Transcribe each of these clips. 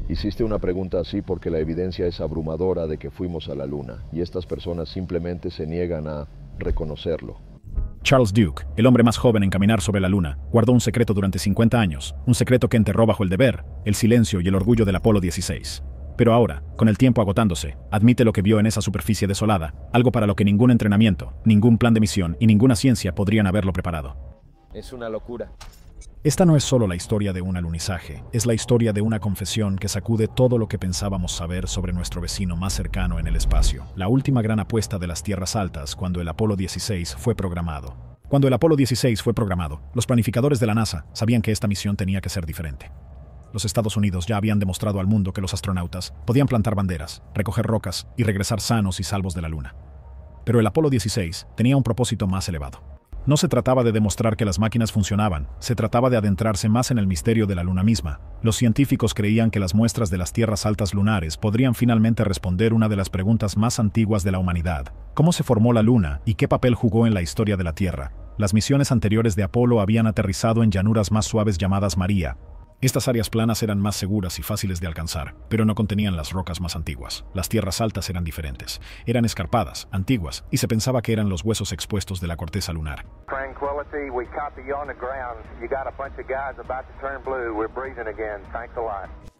Hiciste una pregunta así porque la evidencia es abrumadora de que fuimos a la Luna, y estas personas simplemente se niegan a reconocerlo. Charles Duke, el hombre más joven en caminar sobre la Luna, guardó un secreto durante 50 años, un secreto que enterró bajo el deber, el silencio y el orgullo del Apolo 16. Pero ahora, con el tiempo agotándose, admite lo que vio en esa superficie desolada, algo para lo que ningún entrenamiento, ningún plan de misión y ninguna ciencia podrían haberlo preparado. Es una locura. Esta no es solo la historia de un alunizaje, es la historia de una confesión que sacude todo lo que pensábamos saber sobre nuestro vecino más cercano en el espacio. La última gran apuesta de las tierras altas cuando el Apolo 16 fue programado. Cuando el Apolo 16 fue programado, los planificadores de la NASA sabían que esta misión tenía que ser diferente. Los Estados Unidos ya habían demostrado al mundo que los astronautas podían plantar banderas, recoger rocas y regresar sanos y salvos de la Luna. Pero el Apolo 16 tenía un propósito más elevado. No se trataba de demostrar que las máquinas funcionaban, se trataba de adentrarse más en el misterio de la Luna misma. Los científicos creían que las muestras de las tierras altas lunares podrían finalmente responder una de las preguntas más antiguas de la humanidad: ¿cómo se formó la Luna y qué papel jugó en la historia de la Tierra? Las misiones anteriores de Apolo habían aterrizado en llanuras más suaves llamadas María. Estas áreas planas eran más seguras y fáciles de alcanzar, pero no contenían las rocas más antiguas. Las tierras altas eran diferentes, eran escarpadas, antiguas, y se pensaba que eran los huesos expuestos de la corteza lunar.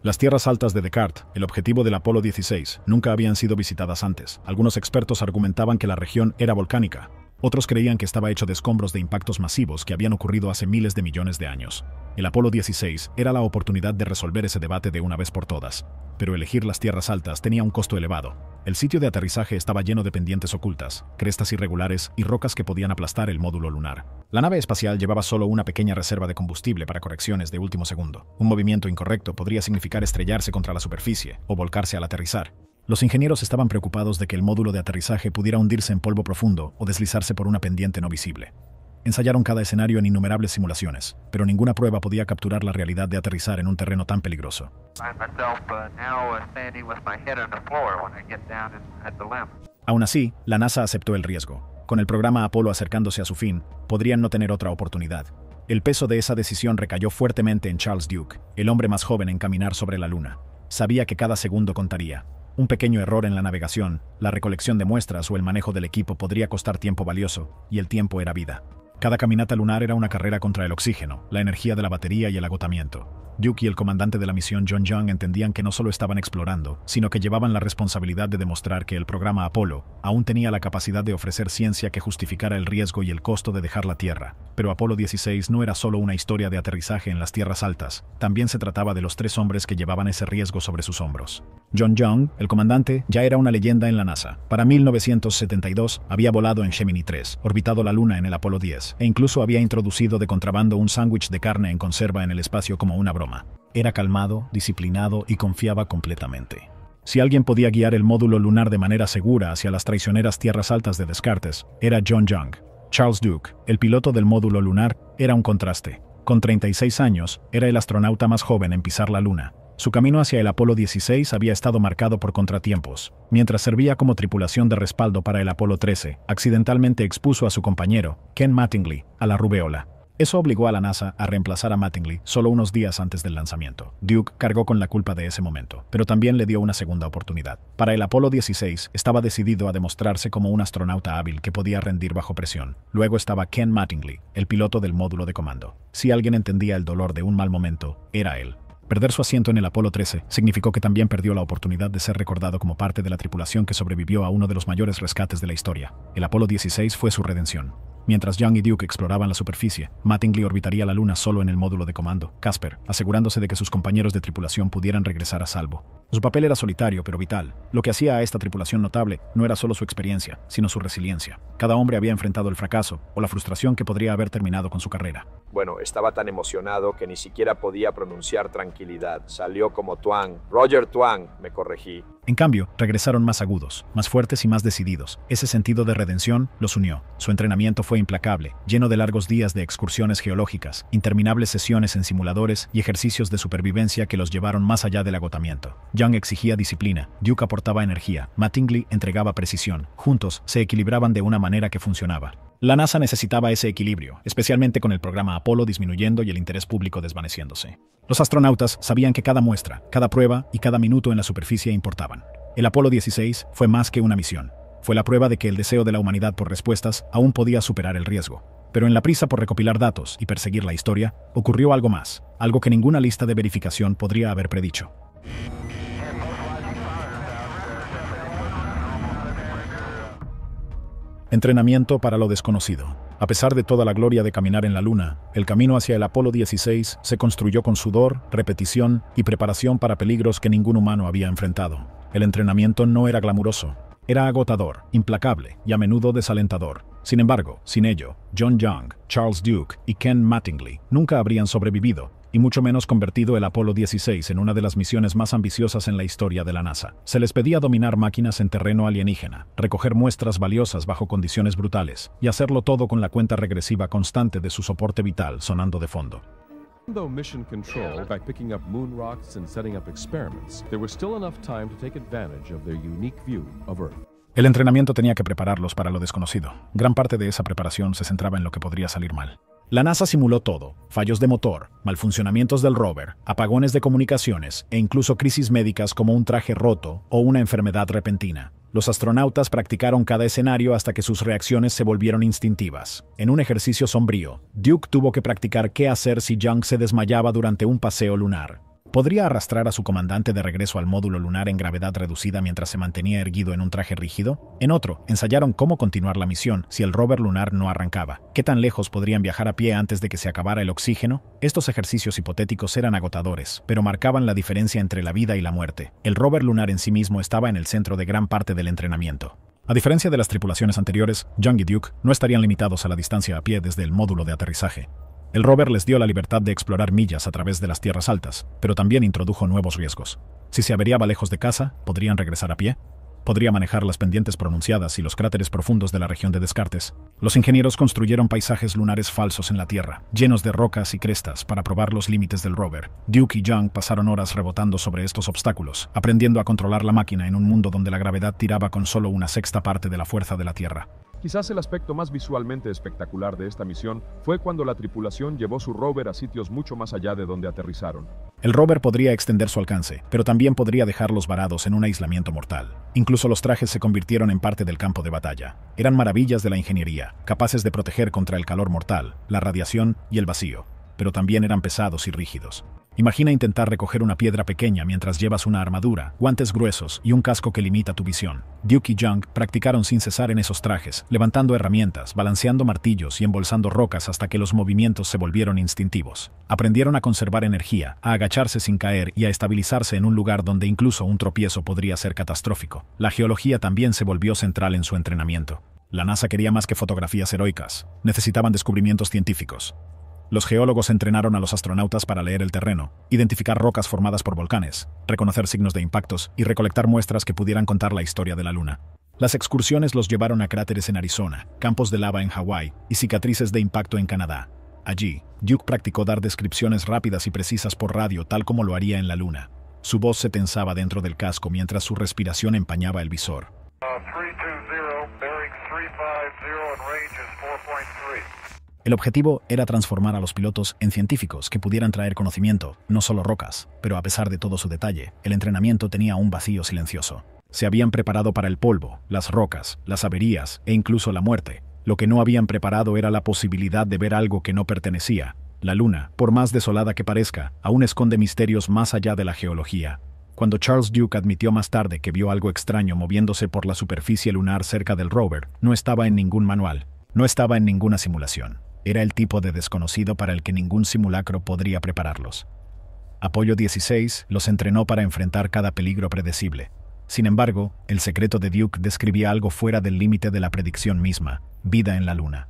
Las tierras altas de Descartes, el objetivo del Apolo 16, nunca habían sido visitadas antes. Algunos expertos argumentaban que la región era volcánica. Otros creían que estaba hecho de escombros de impactos masivos que habían ocurrido hace miles de millones de años. El Apolo 16 era la oportunidad de resolver ese debate de una vez por todas. Pero elegir las tierras altas tenía un costo elevado. El sitio de aterrizaje estaba lleno de pendientes ocultas, crestas irregulares y rocas que podían aplastar el módulo lunar. La nave espacial llevaba solo una pequeña reserva de combustible para correcciones de último segundo. Un movimiento incorrecto podría significar estrellarse contra la superficie o volcarse al aterrizar. Los ingenieros estaban preocupados de que el módulo de aterrizaje pudiera hundirse en polvo profundo o deslizarse por una pendiente no visible. Ensayaron cada escenario en innumerables simulaciones, pero ninguna prueba podía capturar la realidad de aterrizar en un terreno tan peligroso. Aún así, la NASA aceptó el riesgo. Con el programa Apolo acercándose a su fin, podrían no tener otra oportunidad. El peso de esa decisión recayó fuertemente en Charles Duke, el hombre más joven en caminar sobre la Luna. Sabía que cada segundo contaría. Un pequeño error en la navegación, la recolección de muestras o el manejo del equipo podría costar tiempo valioso, y el tiempo era vida. Cada caminata lunar era una carrera contra el oxígeno, la energía de la batería y el agotamiento. Duke y el comandante de la misión John Young entendían que no solo estaban explorando, sino que llevaban la responsabilidad de demostrar que el programa Apolo aún tenía la capacidad de ofrecer ciencia que justificara el riesgo y el costo de dejar la Tierra. Pero Apolo 16 no era solo una historia de aterrizaje en las tierras altas, también se trataba de los 3 hombres que llevaban ese riesgo sobre sus hombros. John Young, el comandante, ya era una leyenda en la NASA. Para 1972 había volado en Gemini 3, orbitado la Luna en el Apolo 10, e incluso había introducido de contrabando un sándwich de carne en conserva en el espacio como una broma. Era calmado, disciplinado y confiaba completamente. Si alguien podía guiar el módulo lunar de manera segura hacia las traicioneras tierras altas de Descartes, era John Young. Charles Duke, el piloto del módulo lunar, era un contraste. Con 36 años, era el astronauta más joven en pisar la Luna. Su camino hacia el Apolo 16 había estado marcado por contratiempos. Mientras servía como tripulación de respaldo para el Apolo 13, accidentalmente expuso a su compañero, Ken Mattingly, a la rubeola. Eso obligó a la NASA a reemplazar a Mattingly solo unos días antes del lanzamiento. Duke cargó con la culpa de ese momento, pero también le dio una segunda oportunidad. Para el Apolo 16, estaba decidido a demostrarse como un astronauta hábil que podía rendir bajo presión. Luego estaba Ken Mattingly, el piloto del módulo de comando. Si alguien entendía el dolor de un mal momento, era él. Perder su asiento en el Apolo 13 significó que también perdió la oportunidad de ser recordado como parte de la tripulación que sobrevivió a uno de los mayores rescates de la historia. El Apolo 16 fue su redención. Mientras Young y Duke exploraban la superficie, Mattingly orbitaría la Luna solo en el módulo de comando, Casper, asegurándose de que sus compañeros de tripulación pudieran regresar a salvo. Su papel era solitario pero vital. Lo que hacía a esta tripulación notable no era solo su experiencia, sino su resiliencia. Cada hombre había enfrentado el fracaso o la frustración que podría haber terminado con su carrera. Bueno, estaba tan emocionado que ni siquiera podía pronunciar tranquilidad. Salió como Twang. Roger Twang, me corregí. En cambio, regresaron más agudos, más fuertes y más decididos. Ese sentido de redención los unió. Su entrenamiento fue implacable, lleno de largos días de excursiones geológicas, interminables sesiones en simuladores y ejercicios de supervivencia que los llevaron más allá del agotamiento. Young exigía disciplina, Duke aportaba energía, Mattingly entregaba precisión. Juntos, se equilibraban de una manera que funcionaba. La NASA necesitaba ese equilibrio, especialmente con el programa Apolo disminuyendo y el interés público desvaneciéndose. Los astronautas sabían que cada muestra, cada prueba y cada minuto en la superficie importaban. El Apolo 16 fue más que una misión. Fue la prueba de que el deseo de la humanidad por respuestas aún podía superar el riesgo. Pero en la prisa por recopilar datos y perseguir la historia, ocurrió algo más, algo que ninguna lista de verificación podría haber predicho. Entrenamiento para lo desconocido. A pesar de toda la gloria de caminar en la Luna, el camino hacia el Apolo 16 se construyó con sudor, repetición y preparación para peligros que ningún humano había enfrentado. El entrenamiento no era glamuroso. Era agotador, implacable y a menudo desalentador. Sin embargo, sin ello, John Young, Charles Duke y Ken Mattingly nunca habrían sobrevivido, y mucho menos convertido el Apolo 16 en una de las misiones más ambiciosas en la historia de la NASA. Se les pedía dominar máquinas en terreno alienígena, recoger muestras valiosas bajo condiciones brutales, y hacerlo todo con la cuenta regresiva constante de su soporte vital sonando de fondo. Though mission control by picking up moon rocks and setting up experiments, there was still enough time to take advantage of their unique view of Earth. El entrenamiento tenía que prepararlos para lo desconocido. Gran parte de esa preparación se centraba en lo que podría salir mal. La NASA simuló todo: fallos de motor, malfuncionamientos del rover, apagones de comunicaciones e incluso crisis médicas como un traje roto o una enfermedad repentina. Los astronautas practicaron cada escenario hasta que sus reacciones se volvieron instintivas. En un ejercicio sombrío, Duke tuvo que practicar qué hacer si Young se desmayaba durante un paseo lunar. ¿Podría arrastrar a su comandante de regreso al módulo lunar en gravedad reducida mientras se mantenía erguido en un traje rígido? En otro, ensayaron cómo continuar la misión si el rover lunar no arrancaba. ¿Qué tan lejos podrían viajar a pie antes de que se acabara el oxígeno? Estos ejercicios hipotéticos eran agotadores, pero marcaban la diferencia entre la vida y la muerte. El rover lunar en sí mismo estaba en el centro de gran parte del entrenamiento. A diferencia de las tripulaciones anteriores, Young y Duke no estarían limitados a la distancia a pie desde el módulo de aterrizaje. El rover les dio la libertad de explorar millas a través de las tierras altas, pero también introdujo nuevos riesgos. Si se averiaba lejos de casa, ¿podrían regresar a pie? ¿Podría manejar las pendientes pronunciadas y los cráteres profundos de la región de Descartes? Los ingenieros construyeron paisajes lunares falsos en la Tierra, llenos de rocas y crestas, para probar los límites del rover. Duke y Young pasaron horas rebotando sobre estos obstáculos, aprendiendo a controlar la máquina en un mundo donde la gravedad tiraba con solo una sexta parte de la fuerza de la Tierra. Quizás el aspecto más visualmente espectacular de esta misión fue cuando la tripulación llevó su rover a sitios mucho más allá de donde aterrizaron. El rover podría extender su alcance, pero también podría dejarlos varados en un aislamiento mortal. Incluso los trajes se convirtieron en parte del campo de batalla. Eran maravillas de la ingeniería, capaces de proteger contra el calor mortal, la radiación y el vacío, pero también eran pesados y rígidos. Imagina intentar recoger una piedra pequeña mientras llevas una armadura, guantes gruesos y un casco que limita tu visión. Duke y Young practicaron sin cesar en esos trajes, levantando herramientas, balanceando martillos y embolsando rocas hasta que los movimientos se volvieron instintivos. Aprendieron a conservar energía, a agacharse sin caer y a estabilizarse en un lugar donde incluso un tropiezo podría ser catastrófico. La geología también se volvió central en su entrenamiento. La NASA quería más que fotografías heroicas. Necesitaban descubrimientos científicos. Los geólogos entrenaron a los astronautas para leer el terreno, identificar rocas formadas por volcanes, reconocer signos de impactos y recolectar muestras que pudieran contar la historia de la Luna. Las excursiones los llevaron a cráteres en Arizona, campos de lava en Hawái y cicatrices de impacto en Canadá. Allí, Duke practicó dar descripciones rápidas y precisas por radio tal como lo haría en la Luna. Su voz se tensaba dentro del casco mientras su respiración empañaba el visor. 320, bearing 350 and range is 4.3. El objetivo era transformar a los pilotos en científicos que pudieran traer conocimiento, no solo rocas, pero a pesar de todo su detalle, el entrenamiento tenía un vacío silencioso. Se habían preparado para el polvo, las rocas, las averías e incluso la muerte. Lo que no habían preparado era la posibilidad de ver algo que no pertenecía. La Luna, por más desolada que parezca, aún esconde misterios más allá de la geología. Cuando Charles Duke admitió más tarde que vio algo extraño moviéndose por la superficie lunar cerca del rover, no estaba en ningún manual, no estaba en ninguna simulación. Era el tipo de desconocido para el que ningún simulacro podría prepararlos. Apolo 16 los entrenó para enfrentar cada peligro predecible. Sin embargo, el secreto de Duke describía algo fuera del límite de la predicción misma: vida en la Luna.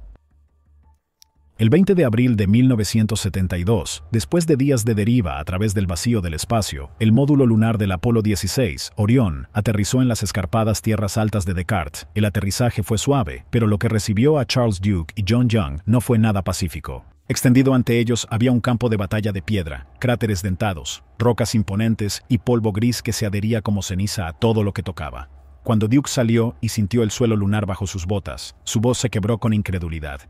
El 20 de abril de 1972, después de días de deriva a través del vacío del espacio, el módulo lunar del Apolo 16, Orión, aterrizó en las escarpadas tierras altas de Descartes. El aterrizaje fue suave, pero lo que recibió a Charles Duke y John Young no fue nada pacífico. Extendido ante ellos había un campo de batalla de piedra, cráteres dentados, rocas imponentes y polvo gris que se adhería como ceniza a todo lo que tocaba. Cuando Duke salió y sintió el suelo lunar bajo sus botas, su voz se quebró con incredulidad.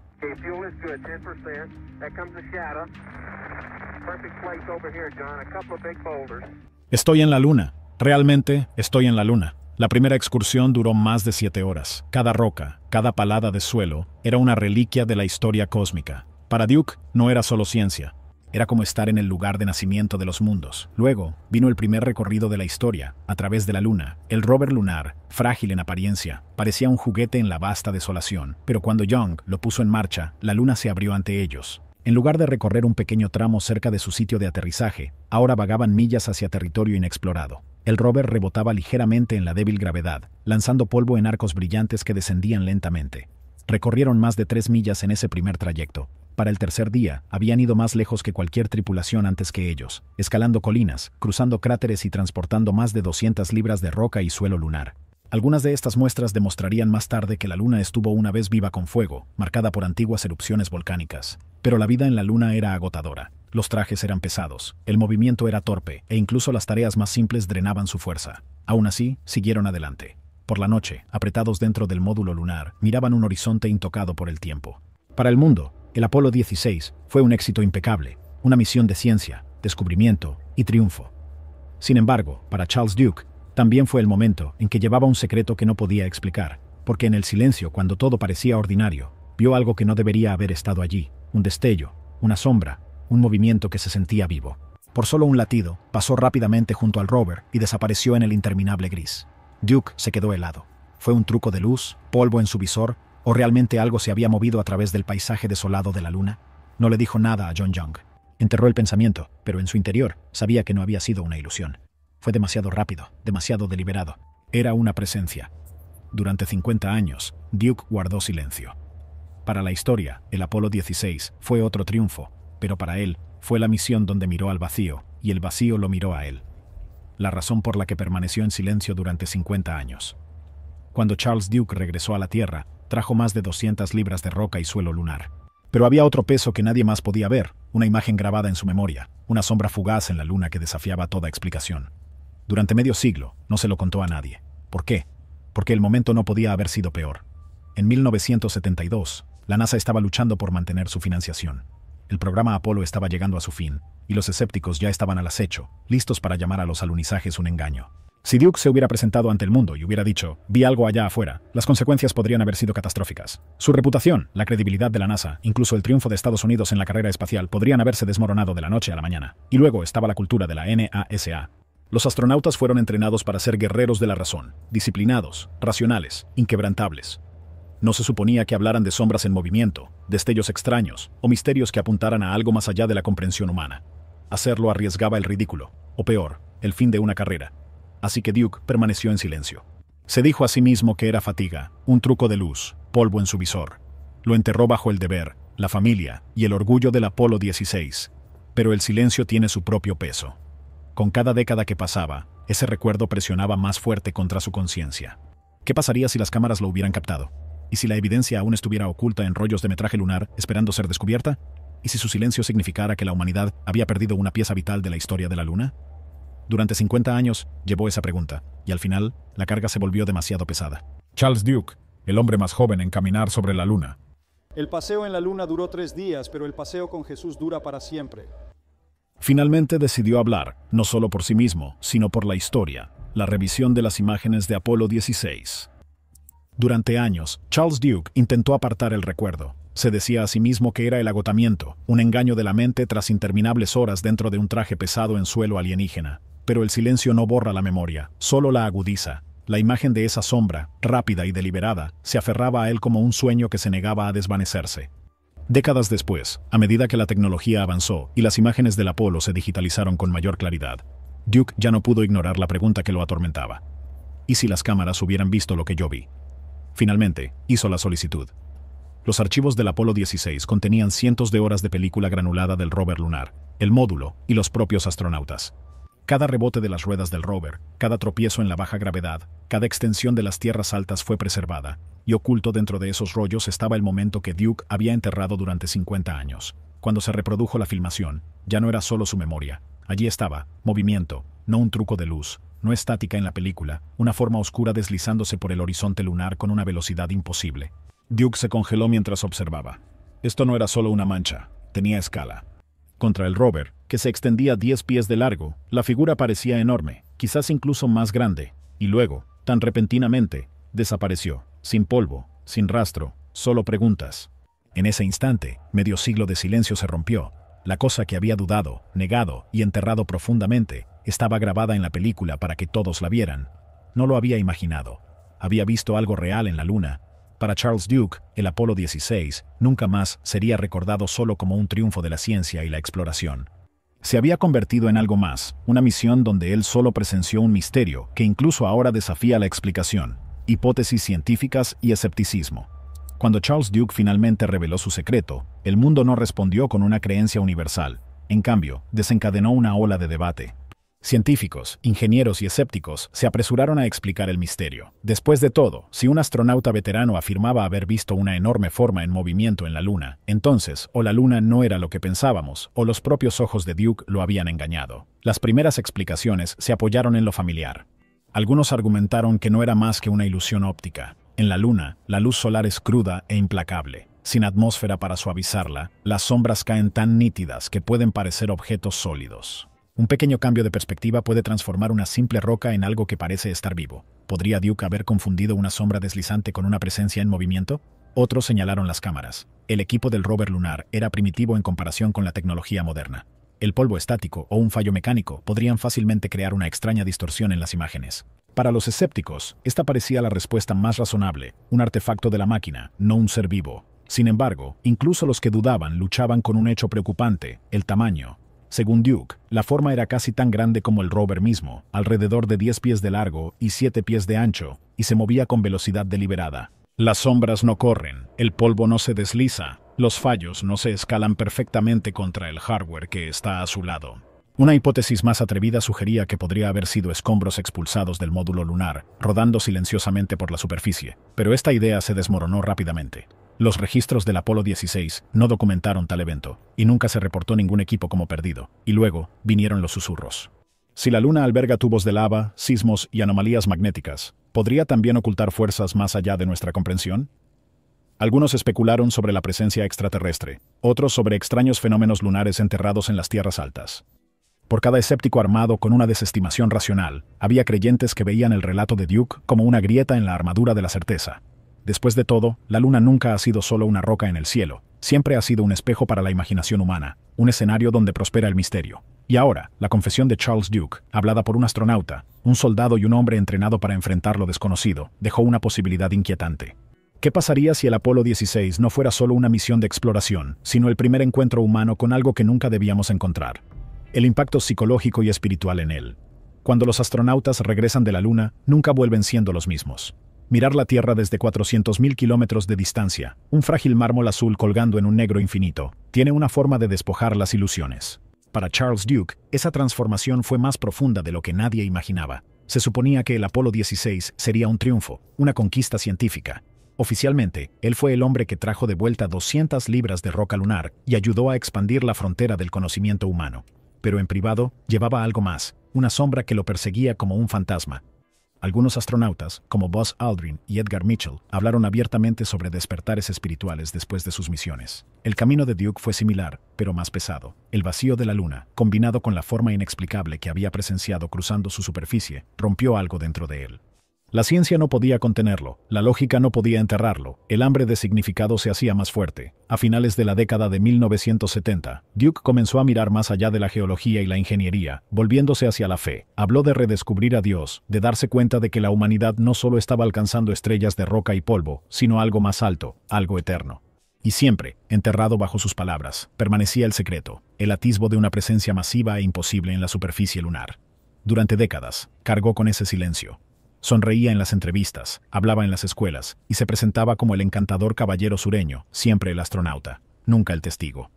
Estoy en la luna. Realmente estoy en la luna. La primera excursión duró más de 7 horas. Cada roca, cada palada de suelo, era una reliquia de la historia cósmica. Para Duke no era solo ciencia. Era como estar en el lugar de nacimiento de los mundos. Luego vino el primer recorrido de la historia, a través de la luna. El rover lunar, frágil en apariencia, parecía un juguete en la vasta desolación. Pero cuando Young lo puso en marcha, la luna se abrió ante ellos. En lugar de recorrer un pequeño tramo cerca de su sitio de aterrizaje, ahora vagaban millas hacia territorio inexplorado. El rover rebotaba ligeramente en la débil gravedad, lanzando polvo en arcos brillantes que descendían lentamente. Recorrieron más de 3 millas en ese primer trayecto. Para el tercer día, habían ido más lejos que cualquier tripulación antes que ellos, escalando colinas, cruzando cráteres y transportando más de 200 libras de roca y suelo lunar. Algunas de estas muestras demostrarían más tarde que la luna estuvo una vez viva con fuego, marcada por antiguas erupciones volcánicas. Pero la vida en la luna era agotadora. Los trajes eran pesados, el movimiento era torpe, e incluso las tareas más simples drenaban su fuerza. Aún así, siguieron adelante. Por la noche, apretados dentro del módulo lunar, miraban un horizonte intocado por el tiempo. Para el mundo, el Apolo 16 fue un éxito impecable, una misión de ciencia, descubrimiento y triunfo. Sin embargo, para Charles Duke, también fue el momento en que llevaba un secreto que no podía explicar, porque en el silencio, cuando todo parecía ordinario, vio algo que no debería haber estado allí, un destello, una sombra, un movimiento que se sentía vivo. Por solo un latido, pasó rápidamente junto al rover y desapareció en el interminable gris. Duke se quedó helado. ¿Fue un truco de luz, polvo en su visor, o realmente algo se había movido a través del paisaje desolado de la luna? No le dijo nada a John Young. Enterró el pensamiento, pero en su interior sabía que no había sido una ilusión. Fue demasiado rápido, demasiado deliberado. Era una presencia. Durante 50 años, Duke guardó silencio. Para la historia, el Apolo 16 fue otro triunfo, pero para él fue la misión donde miró al vacío, y el vacío lo miró a él. La razón por la que permaneció en silencio durante 50 años. Cuando Charles Duke regresó a la Tierra, trajo más de 200 libras de roca y suelo lunar. Pero había otro peso que nadie más podía ver, una imagen grabada en su memoria, una sombra fugaz en la luna que desafiaba toda explicación. Durante medio siglo, no se lo contó a nadie. ¿Por qué? Porque el momento no podía haber sido peor. En 1972, la NASA estaba luchando por mantener su financiación. El programa Apolo estaba llegando a su fin, y los escépticos ya estaban al acecho, listos para llamar a los alunizajes un engaño. Si Duke se hubiera presentado ante el mundo y hubiera dicho, vi algo allá afuera, las consecuencias podrían haber sido catastróficas. Su reputación, la credibilidad de la NASA, incluso el triunfo de Estados Unidos en la carrera espacial podrían haberse desmoronado de la noche a la mañana. Y luego estaba la cultura de la NASA. Los astronautas fueron entrenados para ser guerreros de la razón, disciplinados, racionales, inquebrantables. No se suponía que hablaran de sombras en movimiento, destellos extraños o misterios que apuntaran a algo más allá de la comprensión humana. Hacerlo arriesgaba el ridículo, o peor, el fin de una carrera. Así que Duke permaneció en silencio. Se dijo a sí mismo que era fatiga, un truco de luz, polvo en su visor. Lo enterró bajo el deber, la familia y el orgullo del Apolo 16. Pero el silencio tiene su propio peso. Con cada década que pasaba, ese recuerdo presionaba más fuerte contra su conciencia. ¿Qué pasaría si las cámaras lo hubieran captado? ¿Y si la evidencia aún estuviera oculta en rollos de metraje lunar esperando ser descubierta? ¿Y si su silencio significara que la humanidad había perdido una pieza vital de la historia de la Luna? Durante 50 años llevó esa pregunta, y al final, la carga se volvió demasiado pesada. Charles Duke, el hombre más joven en caminar sobre la Luna. El paseo en la Luna duró 3 días, pero el paseo con Jesús dura para siempre. Finalmente decidió hablar, no solo por sí mismo, sino por la historia, la revisión de las imágenes de Apolo 16. Durante años, Charles Duke intentó apartar el recuerdo. Se decía a sí mismo que era el agotamiento, un engaño de la mente tras interminables horas dentro de un traje pesado en suelo alienígena. Pero el silencio no borra la memoria, solo la agudiza. La imagen de esa sombra, rápida y deliberada, se aferraba a él como un sueño que se negaba a desvanecerse. Décadas después, a medida que la tecnología avanzó y las imágenes del Apolo se digitalizaron con mayor claridad, Duke ya no pudo ignorar la pregunta que lo atormentaba. ¿Y si las cámaras hubieran visto lo que yo vi? Finalmente, hizo la solicitud. Los archivos del Apolo 16 contenían cientos de horas de película granulada del rover lunar, el módulo y los propios astronautas. Cada rebote de las ruedas del rover, cada tropiezo en la baja gravedad, cada extensión de las tierras altas fue preservada, y oculto dentro de esos rollos estaba el momento que Duke había enterrado durante 50 años. Cuando se reprodujo la filmación, ya no era solo su memoria. Allí estaba, movimiento, no un truco de luz, no estática en la película, una forma oscura deslizándose por el horizonte lunar con una velocidad imposible. Duke se congeló mientras observaba. Esto no era solo una mancha, tenía escala. Contra el rover, que se extendía 10 pies de largo, la figura parecía enorme, quizás incluso más grande, y luego, tan repentinamente, desapareció, sin polvo, sin rastro, solo preguntas. En ese instante, medio siglo de silencio se rompió. La cosa que había dudado, negado y enterrado profundamente, estaba grabada en la película para que todos la vieran. No lo había imaginado. Había visto algo real en la Luna. Para Charles Duke, el Apolo 16 nunca más sería recordado solo como un triunfo de la ciencia y la exploración. Se había convertido en algo más, una misión donde él solo presenció un misterio que incluso ahora desafía la explicación, hipótesis científicas y escepticismo. Cuando Charles Duke finalmente reveló su secreto, el mundo no respondió con una creencia universal. En cambio, desencadenó una ola de debate. Científicos, ingenieros y escépticos se apresuraron a explicar el misterio. Después de todo, si un astronauta veterano afirmaba haber visto una enorme forma en movimiento en la Luna, entonces o la Luna no era lo que pensábamos, o los propios ojos de Duke lo habían engañado. Las primeras explicaciones se apoyaron en lo familiar. Algunos argumentaron que no era más que una ilusión óptica. En la Luna, la luz solar es cruda e implacable. Sin atmósfera para suavizarla, las sombras caen tan nítidas que pueden parecer objetos sólidos. Un pequeño cambio de perspectiva puede transformar una simple roca en algo que parece estar vivo. ¿Podría Duke haber confundido una sombra deslizante con una presencia en movimiento? Otros señalaron las cámaras. El equipo del rover lunar era primitivo en comparación con la tecnología moderna. El polvo estático o un fallo mecánico podrían fácilmente crear una extraña distorsión en las imágenes. Para los escépticos, esta parecía la respuesta más razonable, un artefacto de la máquina, no un ser vivo. Sin embargo, incluso los que dudaban luchaban con un hecho preocupante, el tamaño. Según Duke, la forma era casi tan grande como el rover mismo, alrededor de 10 pies de largo y 7 pies de ancho, y se movía con velocidad deliberada. Las sombras no corren, el polvo no se desliza, los fallos no se escalan perfectamente contra el hardware que está a su lado. Una hipótesis más atrevida sugería que podría haber sido escombros expulsados del módulo lunar, rodando silenciosamente por la superficie, pero esta idea se desmoronó rápidamente. Los registros del Apolo 16 no documentaron tal evento, y nunca se reportó ningún equipo como perdido, y luego vinieron los susurros. Si la Luna alberga tubos de lava, sismos y anomalías magnéticas, ¿podría también ocultar fuerzas más allá de nuestra comprensión? Algunos especularon sobre la presencia extraterrestre, otros sobre extraños fenómenos lunares enterrados en las tierras altas. Por cada escéptico armado con una desestimación racional, había creyentes que veían el relato de Duke como una grieta en la armadura de la certeza. Después de todo, la Luna nunca ha sido solo una roca en el cielo, siempre ha sido un espejo para la imaginación humana, un escenario donde prospera el misterio. Y ahora, la confesión de Charles Duke, hablada por un astronauta, un soldado y un hombre entrenado para enfrentar lo desconocido, dejó una posibilidad inquietante. ¿Qué pasaría si el Apolo 16 no fuera solo una misión de exploración, sino el primer encuentro humano con algo que nunca debíamos encontrar? El impacto psicológico y espiritual en él. Cuando los astronautas regresan de la Luna, nunca vuelven siendo los mismos. Mirar la Tierra desde 400.000 kilómetros de distancia, un frágil mármol azul colgando en un negro infinito, tiene una forma de despojar las ilusiones. Para Charles Duke, esa transformación fue más profunda de lo que nadie imaginaba. Se suponía que el Apolo 16 sería un triunfo, una conquista científica. Oficialmente, él fue el hombre que trajo de vuelta 200 libras de roca lunar y ayudó a expandir la frontera del conocimiento humano. Pero en privado, llevaba algo más, una sombra que lo perseguía como un fantasma. Algunos astronautas, como Buzz Aldrin y Edgar Mitchell, hablaron abiertamente sobre despertares espirituales después de sus misiones. El camino de Duke fue similar, pero más pesado. El vacío de la Luna, combinado con la forma inexplicable que había presenciado cruzando su superficie, rompió algo dentro de él. La ciencia no podía contenerlo, la lógica no podía enterrarlo, el hambre de significado se hacía más fuerte. A finales de la década de 1970, Duke comenzó a mirar más allá de la geología y la ingeniería, volviéndose hacia la fe. Habló de redescubrir a Dios, de darse cuenta de que la humanidad no solo estaba alcanzando estrellas de roca y polvo, sino algo más alto, algo eterno. Y siempre, enterrado bajo sus palabras, permanecía el secreto, el atisbo de una presencia masiva e imposible en la superficie lunar. Durante décadas, cargó con ese silencio. Sonreía en las entrevistas, hablaba en las escuelas y se presentaba como el encantador caballero sureño, siempre el astronauta, nunca el testigo.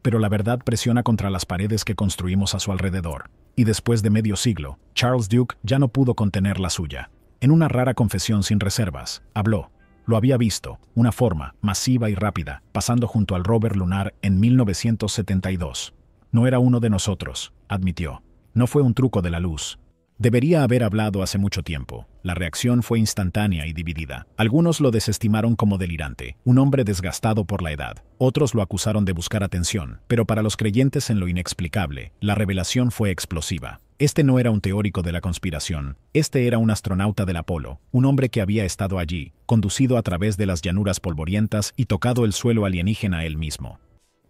Pero la verdad presiona contra las paredes que construimos a su alrededor, y después de medio siglo, Charles Duke ya no pudo contener la suya. En una rara confesión sin reservas, habló. Lo había visto, una forma masiva y rápida, pasando junto al rover lunar en 1972. No era uno de nosotros, admitió. No fue un truco de la luz. Debería haber hablado hace mucho tiempo. La reacción fue instantánea y dividida. Algunos lo desestimaron como delirante, un hombre desgastado por la edad. Otros lo acusaron de buscar atención, pero para los creyentes en lo inexplicable, la revelación fue explosiva. Este no era un teórico de la conspiración. Este era un astronauta del Apolo, un hombre que había estado allí, conducido a través de las llanuras polvorientas y tocado el suelo alienígena él mismo.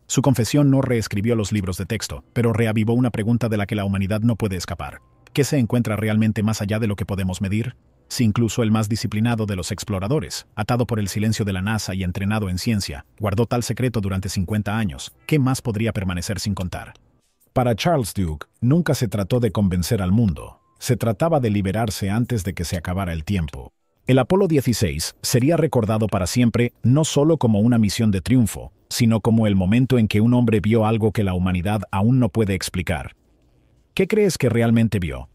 Su confesión no reescribió los libros de texto, pero reavivó una pregunta de la que la humanidad no puede escapar. ¿Qué se encuentra realmente más allá de lo que podemos medir? Si incluso el más disciplinado de los exploradores, atado por el silencio de la NASA y entrenado en ciencia, guardó tal secreto durante 50 años, ¿qué más podría permanecer sin contar? Para Charles Duke, nunca se trató de convencer al mundo. Se trataba de liberarse antes de que se acabara el tiempo. El Apolo 16 sería recordado para siempre no solo como una misión de triunfo, sino como el momento en que un hombre vio algo que la humanidad aún no puede explicar. ¿Qué crees que realmente vio?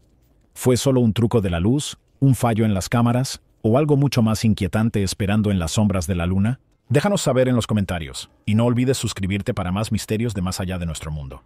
¿Fue solo un truco de la luz, un fallo en las cámaras, o algo mucho más inquietante esperando en las sombras de la luna? Déjanos saber en los comentarios, y no olvides suscribirte para más misterios de más allá de nuestro mundo.